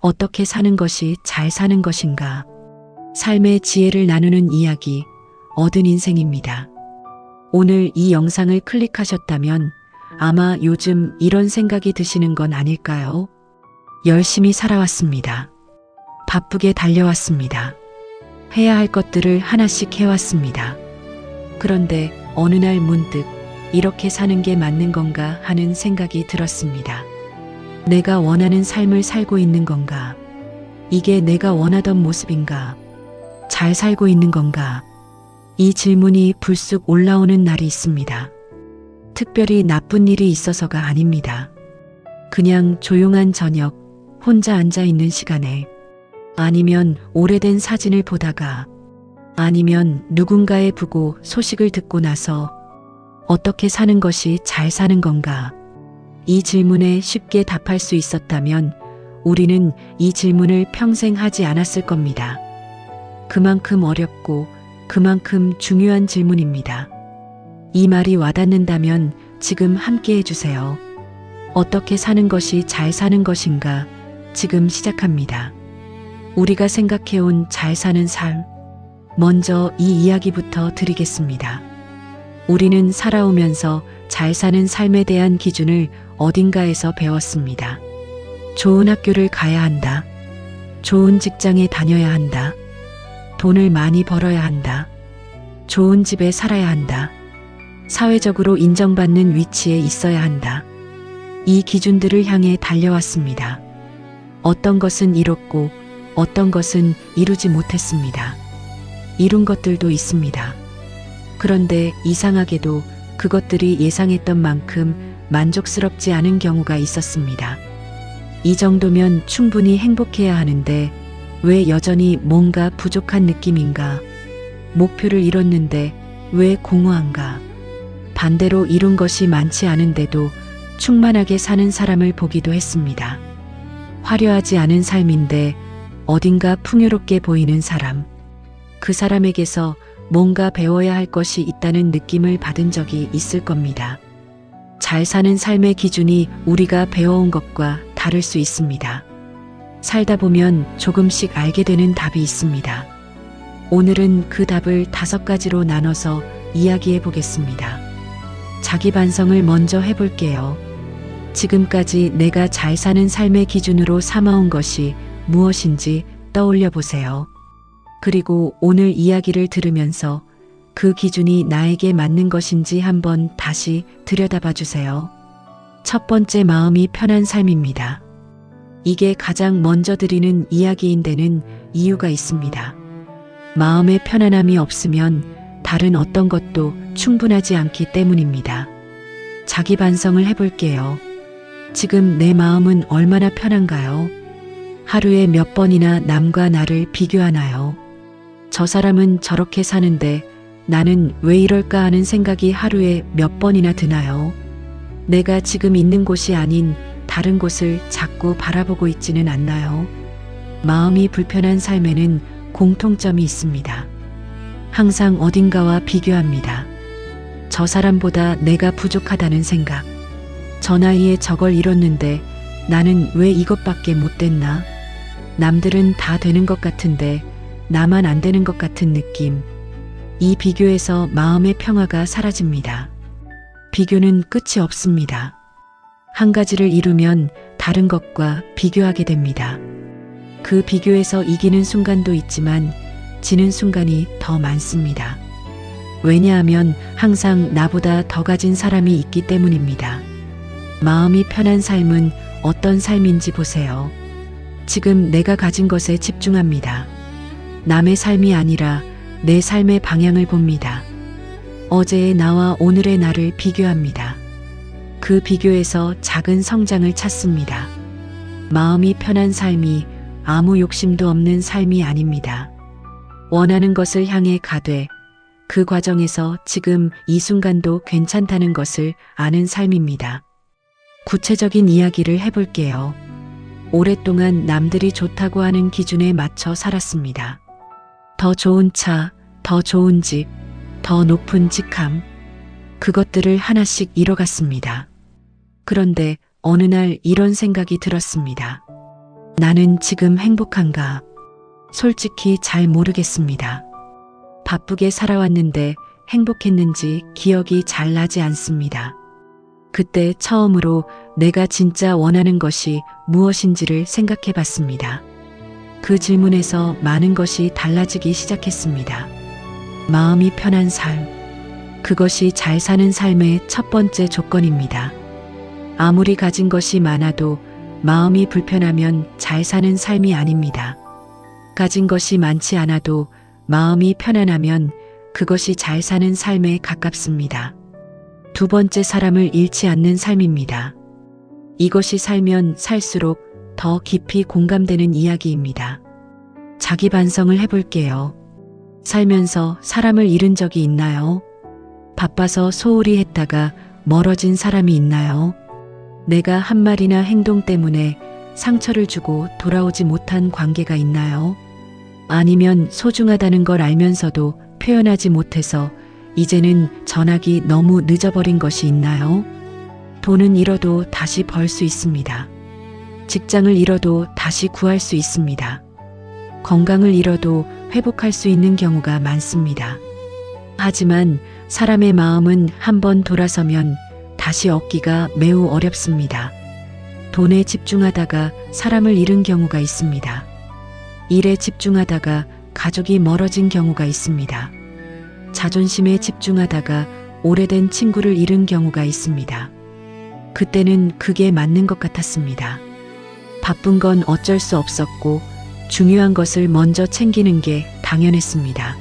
어떻게 사는 것이 잘 사는 것인가? 삶의 지혜를 나누는 이야기, 얻은 인생입니다. 오늘 이 영상을 클릭하셨다면 아마 요즘 이런 생각이 드시는 건 아닐까요? 열심히 살아왔습니다. 바쁘게 달려왔습니다. 해야 할 것들을 하나씩 해왔습니다. 그런데 어느 날 문득 이렇게 사는 게 맞는 건가 하는 생각이 들었습니다. 내가 원하는 삶을 살고 있는 건가? 이게 내가 원하던 모습인가? 잘 살고 있는 건가? 이 질문이 불쑥 올라오는 날이 있습니다. 특별히 나쁜 일이 있어서가 아닙니다. 그냥 조용한 저녁, 혼자 앉아 있는 시간에, 아니면 오래된 사진을 보다가, 아니면 누군가의 부고 소식을 듣고 나서 어떻게 사는 것이 잘 사는 건가? 이 질문에 쉽게 답할 수 있었다면 우리는 이 질문을 평생 하지 않았을 겁니다. 그만큼 어렵고 그만큼 중요한 질문입니다. 이 말이 와닿는다면 지금 함께 해주세요. 어떻게 사는 것이 잘 사는 것인가? 지금 시작합니다. 우리가 생각해온 잘 사는 삶. 먼저 이 이야기부터 드리겠습니다. 우리는 살아오면서 잘 사는 삶에 대한 기준을 어딘가에서 배웠습니다. 좋은 학교를 가야 한다. 좋은 직장에 다녀야 한다. 돈을 많이 벌어야 한다. 좋은 집에 살아야 한다. 사회적으로 인정받는 위치에 있어야 한다. 이 기준들을 향해 달려왔습니다. 어떤 것은 이뤘고 어떤 것은 이루지 못했습니다. 이룬 것들도 있습니다. 그런데 이상하게도 그것들이 예상했던 만큼 만족스럽지 않은 경우가 있었습니다. 이 정도면 충분히 행복해야 하는데 왜 여전히 뭔가 부족한 느낌인가? 목표를 이뤘는데 왜 공허한가? 반대로 이룬 것이 많지 않은데도 충만하게 사는 사람을 보기도 했습니다. 화려하지 않은 삶인데 어딘가 풍요롭게 보이는 사람. 그 사람에게서 뭔가 배워야 할 것이 있다는 느낌을 받은 적이 있을 겁니다. 잘 사는 삶의 기준이 우리가 배워온 것과 다를 수 있습니다. 살다 보면 조금씩 알게 되는 답이 있습니다. 오늘은 그 답을 5가지로 나눠서 이야기해 보겠습니다. 자기 반성을 먼저 해볼게요. 지금까지 내가 잘 사는 삶의 기준으로 삼아온 것이 무엇인지 떠올려 보세요. 그리고 오늘 이야기를 들으면서 그 기준이 나에게 맞는 것인지 한번 다시 들여다봐 주세요. 첫 번째, 마음이 편한 삶입니다. 이게 가장 먼저 드리는 이야기인 데는 이유가 있습니다. 마음의 편안함이 없으면 다른 어떤 것도 충분하지 않기 때문입니다. 자기 반성을 해볼게요. 지금 내 마음은 얼마나 편한가요? 하루에 몇 번이나 남과 나를 비교하나요? 저 사람은 저렇게 사는데 나는 왜 이럴까 하는 생각이 하루에 몇 번이나 드나요? 내가 지금 있는 곳이 아닌 다른 곳을 자꾸 바라보고 있지는 않나요? 마음이 불편한 삶에는 공통점이 있습니다. 항상 어딘가와 비교합니다. 저 사람보다 내가 부족하다는 생각. 저 나이에 저걸 이뤘는데 나는 왜 이것밖에 못 됐나? 남들은 다 되는 것 같은데 나만 안 되는 것 같은 느낌. 이 비교에서 마음의 평화가 사라집니다. 비교는 끝이 없습니다. 한 가지를 이루면 다른 것과 비교하게 됩니다. 그 비교에서 이기는 순간도 있지만 지는 순간이 더 많습니다. 왜냐하면 항상 나보다 더 가진 사람이 있기 때문입니다. 마음이 편한 삶은 어떤 삶인지 보세요. 지금 내가 가진 것에 집중합니다. 남의 삶이 아니라 내 삶의 방향을 봅니다. 어제의 나와 오늘의 나를 비교합니다. 그 비교에서 작은 성장을 찾습니다. 마음이 편한 삶이 아무 욕심도 없는 삶이 아닙니다. 원하는 것을 향해 가되 그 과정에서 지금 이 순간도 괜찮다는 것을 아는 삶입니다. 구체적인 이야기를 해볼게요. 오랫동안 남들이 좋다고 하는 기준에 맞춰 살았습니다. 더 좋은 차, 더 좋은 집, 더 높은 직함. 그것들을 하나씩 이뤄갔습니다. 그런데 어느 날 이런 생각이 들었습니다. 나는 지금 행복한가? 솔직히 잘 모르겠습니다. 바쁘게 살아왔는데 행복했는지 기억이 잘 나지 않습니다. 그때 처음으로 내가 진짜 원하는 것이 무엇인지를 생각해 봤습니다. 그 질문에서 많은 것이 달라지기 시작했습니다. 마음이 편한 삶. 그것이 잘 사는 삶의 첫 번째 조건입니다. 아무리 가진 것이 많아도 마음이 불편하면 잘 사는 삶이 아닙니다. 가진 것이 많지 않아도 마음이 편안하면 그것이 잘 사는 삶에 가깝습니다. 두 번째, 사람을 잃지 않는 삶입니다. 이것이 살면 살수록 더 깊이 공감되는 이야기입니다. 자기 반성을 해볼게요. 살면서 사람을 잃은 적이 있나요? 바빠서 소홀히 했다가 멀어진 사람이 있나요? 내가 한 말이나 행동 때문에 상처를 주고 돌아오지 못한 관계가 있나요? 아니면 소중하다는 걸 알면서도 표현하지 못해서 이제는 전하기 너무 늦어버린 것이 있나요? 돈은 잃어도 다시 벌 수 있습니다. 직장을 잃어도 다시 구할 수 있습니다. 건강을 잃어도 회복할 수 있는 경우가 많습니다. 하지만 사람의 마음은 한번 돌아서면 다시 얻기가 매우 어렵습니다. 돈에 집중하다가 사람을 잃은 경우가 있습니다. 일에 집중하다가 가족이 멀어진 경우가 있습니다. 자존심에 집중하다가 오래된 친구를 잃은 경우가 있습니다. 그때는 그게 맞는 것 같았습니다. 바쁜 건 어쩔 수 없었고 중요한 것을 먼저 챙기는 게 당연했습니다.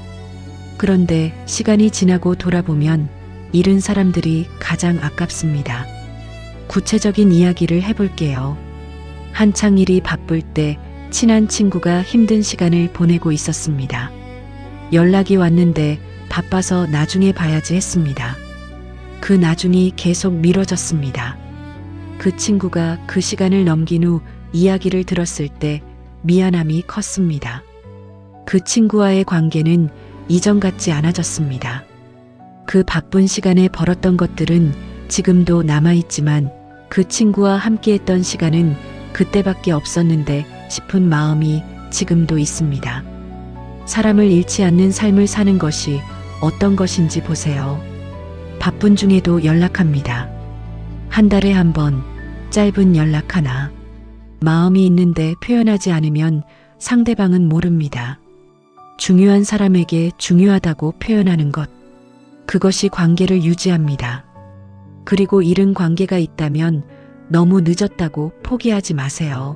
그런데 시간이 지나고 돌아보면 잃은 사람들이 가장 아깝습니다. 구체적인 이야기를 해볼게요. 한창 일이 바쁠 때 친한 친구가 힘든 시간을 보내고 있었습니다. 연락이 왔는데 바빠서 나중에 봐야지 했습니다. 그 나중이 계속 미뤄졌습니다. 그 친구가 그 시간을 넘긴 후 이야기를 들었을 때 미안함이 컸습니다. 그 친구와의 관계는 이전 같지 않아졌습니다. 그 바쁜 시간에 벌었던 것들은 지금도 남아있지만 그 친구와 함께했던 시간은 그때밖에 없었는데 싶은 마음이 지금도 있습니다. 사람을 잃지 않는 삶을 사는 것이 어떤 것인지 보세요. 바쁜 중에도 연락합니다. 한 달에 한 번, 짧은 연락 하나. 마음이 있는데 표현하지 않으면 상대방은 모릅니다. 중요한 사람에게 중요하다고 표현하는 것. 그것이 관계를 유지합니다. 그리고 잃은 관계가 있다면 너무 늦었다고 포기하지 마세요.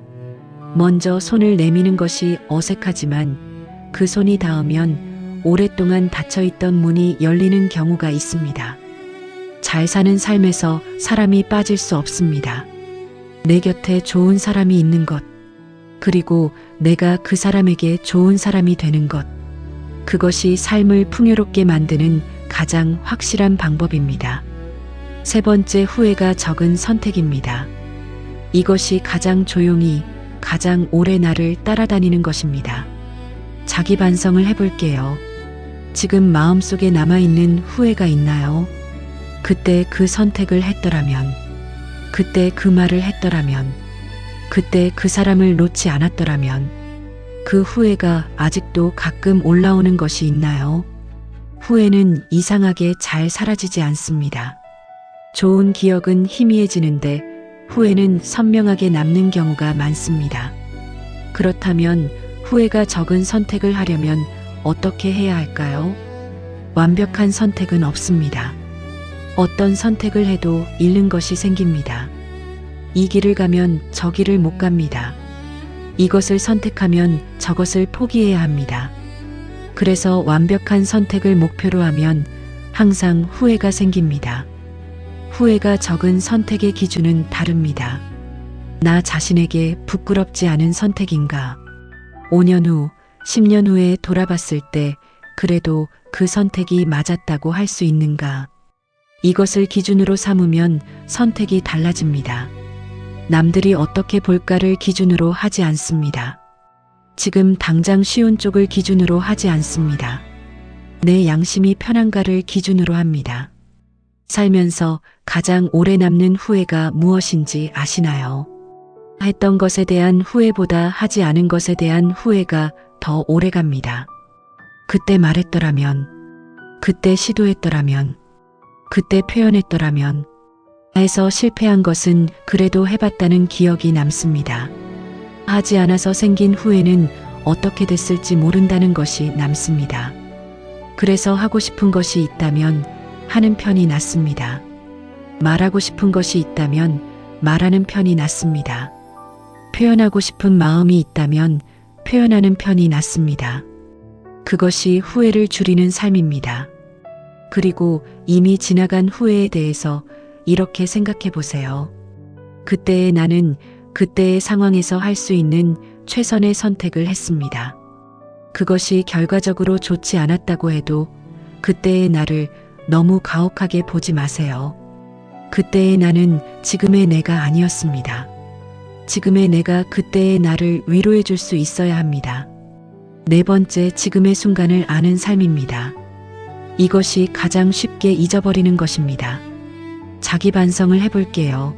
먼저 손을 내미는 것이 어색하지만 그 손이 닿으면 오랫동안 닫혀있던 문이 열리는 경우가 있습니다. 잘 사는 삶에서 사람이 빠질 수 없습니다. 내 곁에 좋은 사람이 있는 것, 그리고 내가 그 사람에게 좋은 사람이 되는 것, 그것이 삶을 풍요롭게 만드는 가장 확실한 방법입니다. 세 번째, 후회가 적은 선택입니다. 이것이 가장 조용히, 가장 오래 나를 따라다니는 것입니다. 자기 반성을 해볼게요. 지금 마음속에 남아있는 후회가 있나요? 그때 그 선택을 했더라면, 그때 그 말을 했더라면, 그때 그 사람을 놓지 않았더라면, 그 후회가 아직도 가끔 올라오는 것이 있나요? 후회는 이상하게 잘 사라지지 않습니다. 좋은 기억은 희미해지는데 후회는 선명하게 남는 경우가 많습니다. 그렇다면 후회가 적은 선택을 하려면 어떻게 해야 할까요? 완벽한 선택은 없습니다. 어떤 선택을 해도 잃는 것이 생깁니다. 이 길을 가면 저 길을 못 갑니다. 이것을 선택하면 저것을 포기해야 합니다. 그래서 완벽한 선택을 목표로 하면 항상 후회가 생깁니다. 후회가 적은 선택의 기준은 다릅니다. 나 자신에게 부끄럽지 않은 선택인가? 5년 후, 10년 후에 돌아봤을 때 그래도 그 선택이 맞았다고 할 수 있는가? 이것을 기준으로 삼으면 선택이 달라집니다. 남들이 어떻게 볼까를 기준으로 하지 않습니다. 지금 당장 쉬운 쪽을 기준으로 하지 않습니다. 내 양심이 편한가를 기준으로 합니다. 살면서 가장 오래 남는 후회가 무엇인지 아시나요? 했던 것에 대한 후회보다 하지 않은 것에 대한 후회가 더 오래 갑니다. 그때 말했더라면, 그때 시도했더라면, 그때 표현했더라면 해서 실패한 것은 그래도 해봤다는 기억이 남습니다. 하지 않아서 생긴 후회는 어떻게 됐을지 모른다는 것이 남습니다. 그래서 하고 싶은 것이 있다면 하는 편이 낫습니다. 말하고 싶은 것이 있다면 말하는 편이 낫습니다. 표현하고 싶은 마음이 있다면 표현하는 편이 낫습니다. 그것이 후회를 줄이는 삶입니다. 그리고 이미 지나간 후회에 대해서 이렇게 생각해 보세요. 그때의 나는 그때의 상황에서 할 수 있는 최선의 선택을 했습니다. 그것이 결과적으로 좋지 않았다고 해도 그때의 나를 너무 가혹하게 보지 마세요. 그때의 나는 지금의 내가 아니었습니다. 지금의 내가 그때의 나를 위로해 줄 수 있어야 합니다. 네 번째, 지금의 순간을 아는 삶입니다. 이것이 가장 쉽게 잊어버리는 것입니다. 자기 반성을 해볼게요.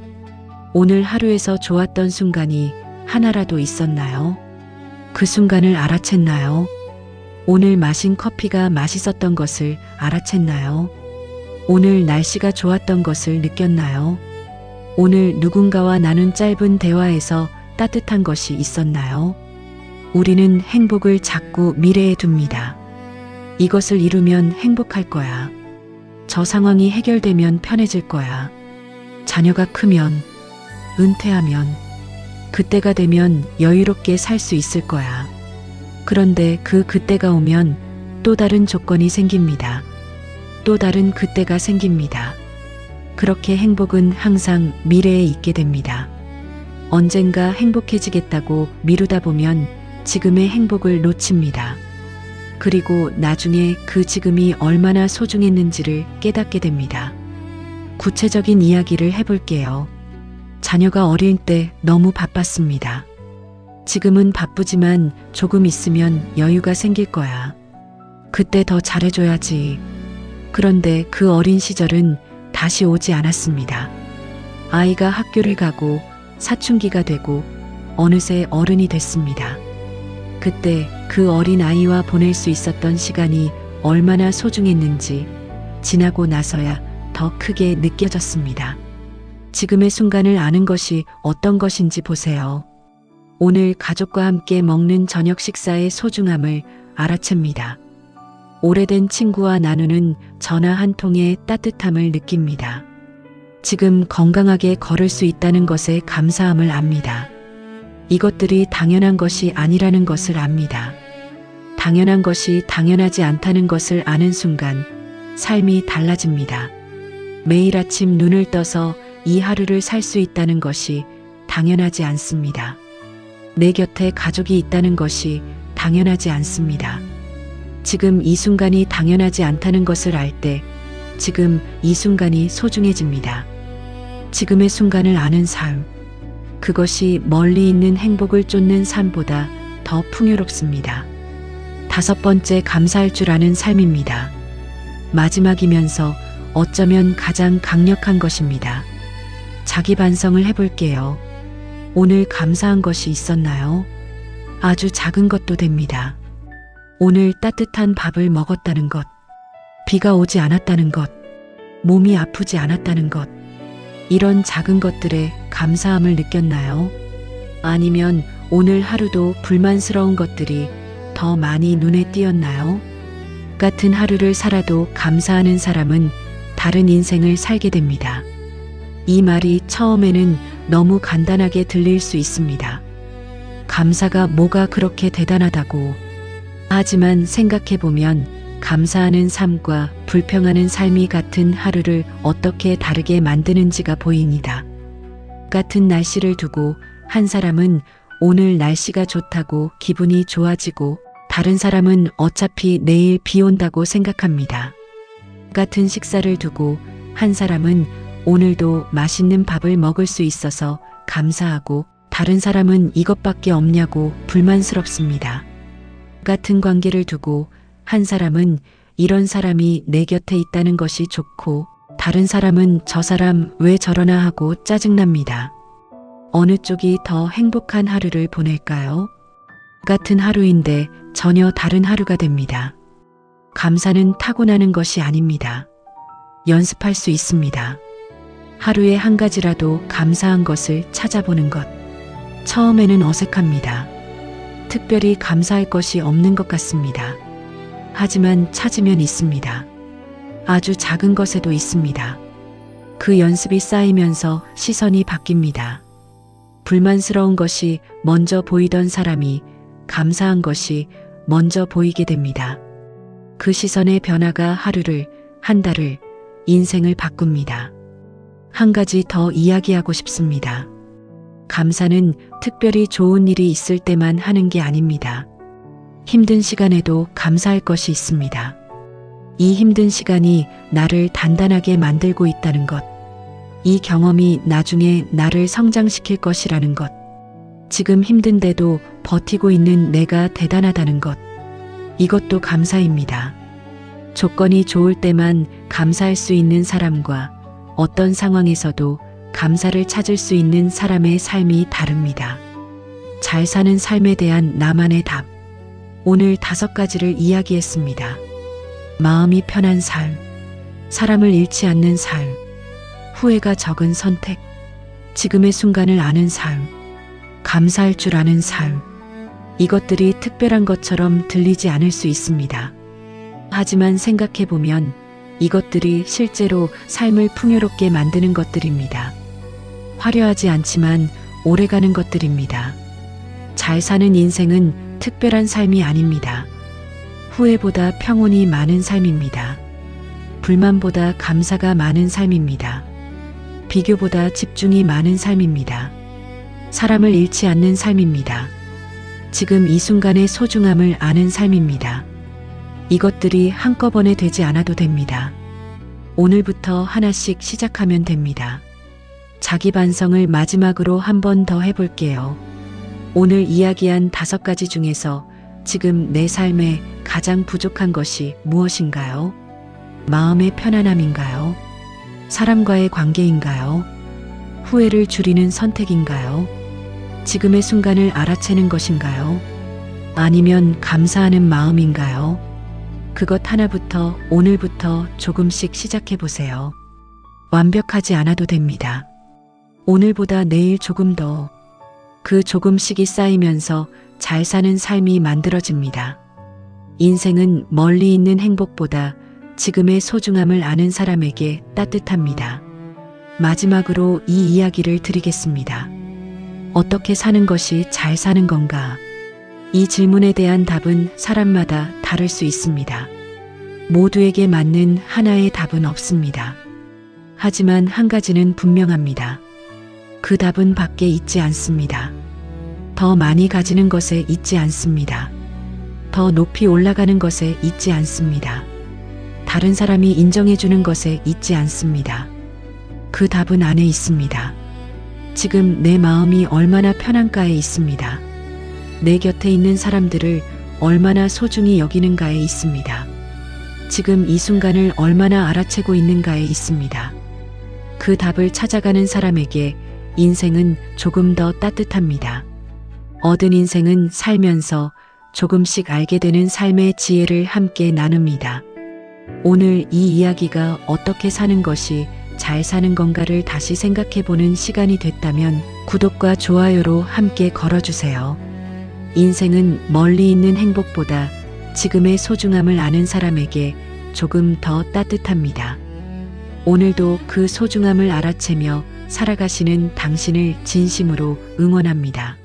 오늘 하루에서 좋았던 순간이 하나라도 있었나요? 그 순간을 알아챘나요? 오늘 마신 커피가 맛있었던 것을 알아챘나요? 오늘 날씨가 좋았던 것을 느꼈나요? 오늘 누군가와 나눈 짧은 대화에서 따뜻한 것이 있었나요? 우리는 행복을 자꾸 미래에 둡니다. 이것을 이루면 행복할 거야. 저 상황이 해결되면 편해질 거야. 자녀가 크면, 은퇴하면, 그때가 되면 여유롭게 살 수 있을 거야. 그런데 그때가 오면 또 다른 조건이 생깁니다. 또 다른 그때가 생깁니다. 그렇게 행복은 항상 미래에 있게 됩니다. 언젠가 행복해지겠다고 미루다 보면 지금의 행복을 놓칩니다. 그리고 나중에 그 지금이 얼마나 소중했는지를 깨닫게 됩니다. 구체적인 이야기를 해볼게요. 자녀가 어릴 때 너무 바빴습니다. 지금은 바쁘지만 조금 있으면 여유가 생길 거야. 그때 더 잘해줘야지. 그런데 그 어린 시절은 다시 오지 않았습니다. 아이가 학교를 가고 사춘기가 되고 어느새 어른이 됐습니다. 그때 그 어린 아이와 보낼 수 있었던 시간이 얼마나 소중했는지 지나고 나서야 더 크게 느껴졌습니다. 지금의 순간을 아는 것이 어떤 것인지 보세요. 오늘 가족과 함께 먹는 저녁 식사의 소중함을 알아챕니다. 오래된 친구와 나누는 전화 한 통의 따뜻함을 느낍니다. 지금 건강하게 걸을 수 있다는 것에 감사함을 압니다. 이것들이 당연한 것이 아니라는 것을 압니다. 당연한 것이 당연하지 않다는 것을 아는 순간 삶이 달라집니다. 매일 아침 눈을 떠서 이 하루를 살 수 있다는 것이 당연하지 않습니다. 내 곁에 가족이 있다는 것이 당연하지 않습니다. 지금 이 순간이 당연하지 않다는 것을 알 때 지금 이 순간이 소중해집니다. 지금의 순간을 아는 삶, 그것이 멀리 있는 행복을 쫓는 삶보다 더 풍요롭습니다. 다섯 번째, 감사할 줄 아는 삶입니다. 마지막이면서 어쩌면 가장 강력한 것입니다. 자기 반성을 해볼게요. 오늘 감사한 것이 있었나요? 아주 작은 것도 됩니다. 오늘 따뜻한 밥을 먹었다는 것, 비가 오지 않았다는 것, 몸이 아프지 않았다는 것, 이런 작은 것들에 감사함을 느꼈나요? 아니면 오늘 하루도 불만스러운 것들이 더 많이 눈에 띄었나요? 같은 하루를 살아도 감사하는 사람은 다른 인생을 살게 됩니다. 이 말이 처음에는 너무 간단하게 들릴 수 있습니다. 감사가 뭐가 그렇게 대단하다고. 하지만 생각해보면 감사하는 삶과 불평하는 삶이 같은 하루를 어떻게 다르게 만드는지가 보입니다. 같은 날씨를 두고 한 사람은 오늘 날씨가 좋다고 기분이 좋아지고 다른 사람은 어차피 내일 비 온다고 생각합니다. 같은 식사를 두고 한 사람은 오늘도 맛있는 밥을 먹을 수 있어서 감사하고 다른 사람은 이것밖에 없냐고 불만스럽습니다. 같은 관계를 두고 한 사람은 이런 사람이 내 곁에 있다는 것이 좋고 다른 사람은 저 사람 왜 저러나 하고 짜증납니다. 어느 쪽이 더 행복한 하루를 보낼까요? 같은 하루인데 전혀 다른 하루가 됩니다. 감사는 타고나는 것이 아닙니다. 연습할 수 있습니다. 하루에 한 가지라도 감사한 것을 찾아보는 것. 처음에는 어색합니다. 특별히 감사할 것이 없는 것 같습니다. 하지만 찾으면 있습니다. 아주 작은 것에도 있습니다. 그 연습이 쌓이면서 시선이 바뀝니다. 불만스러운 것이 먼저 보이던 사람이 감사한 것이 먼저 보이게 됩니다. 그 시선의 변화가 하루를, 한 달을, 인생을 바꿉니다. 한 가지 더 이야기하고 싶습니다. 감사는 특별히 좋은 일이 있을 때만 하는 게 아닙니다. 힘든 시간에도 감사할 것이 있습니다. 이 힘든 시간이 나를 단단하게 만들고 있다는 것. 이 경험이 나중에 나를 성장시킬 것이라는 것. 지금 힘든데도 버티고 있는 내가 대단하다는 것. 이것도 감사입니다. 조건이 좋을 때만 감사할 수 있는 사람과 어떤 상황에서도 감사를 찾을 수 있는 사람의 삶이 다릅니다. 잘 사는 삶에 대한 나만의 답. 오늘 5가지를 이야기했습니다. 마음이 편한 삶, 사람을 잃지 않는 삶, 후회가 적은 선택, 지금의 순간을 아는 삶, 감사할 줄 아는 삶. 이것들이 특별한 것처럼 들리지 않을 수 있습니다. 하지만 생각해보면 이것들이 실제로 삶을 풍요롭게 만드는 것들입니다. 화려하지 않지만 오래가는 것들입니다. 잘 사는 인생은 특별한 삶이 아닙니다. 후회보다 평온이 많은 삶입니다. 불만보다 감사가 많은 삶입니다. 비교보다 집중이 많은 삶입니다. 사람을 잃지 않는 삶입니다. 지금 이 순간의 소중함을 아는 삶입니다. 이것들이 한꺼번에 되지 않아도 됩니다. 오늘부터 하나씩 시작하면 됩니다. 자기 반성을 마지막으로 한 번 더 해볼게요. 오늘 이야기한 5가지 중에서 지금 내 삶에 가장 부족한 것이 무엇인가요? 마음의 편안함인가요? 사람과의 관계인가요? 후회를 줄이는 선택인가요? 지금의 순간을 알아채는 것인가요? 아니면 감사하는 마음인가요? 그것 하나부터 오늘부터 조금씩 시작해 보세요. 완벽하지 않아도 됩니다. 오늘보다 내일 조금 더. 그 조금씩이 쌓이면서 잘 사는 삶이 만들어집니다. 인생은 멀리 있는 행복보다 지금의 소중함을 아는 사람에게 따뜻합니다. 마지막으로 이 이야기를 드리겠습니다. 어떻게 사는 것이 잘 사는 건가? 이 질문에 대한 답은 사람마다 다를 수 있습니다. 모두에게 맞는 하나의 답은 없습니다. 하지만 한 가지는 분명합니다. 그 답은 밖에 있지 않습니다. 더 많이 가지는 것에 있지 않습니다. 더 높이 올라가는 것에 있지 않습니다. 다른 사람이 인정해주는 것에 있지 않습니다. 그 답은 안에 있습니다. 지금 내 마음이 얼마나 편한가에 있습니다. 내 곁에 있는 사람들을 얼마나 소중히 여기는가에 있습니다. 지금 이 순간을 얼마나 알아채고 있는가에 있습니다. 그 답을 찾아가는 사람에게 인생은 조금 더 따뜻합니다. 얻은 인생은 살면서 조금씩 알게 되는 삶의 지혜를 함께 나눕니다. 오늘 이 이야기가 어떻게 사는 것이 잘 사는 건가를 다시 생각해보는 시간이 됐다면 구독과 좋아요로 함께 걸어주세요. 인생은 멀리 있는 행복보다 지금의 소중함을 아는 사람에게 조금 더 따뜻합니다. 오늘도 그 소중함을 알아채며 살아가시는 당신을 진심으로 응원합니다.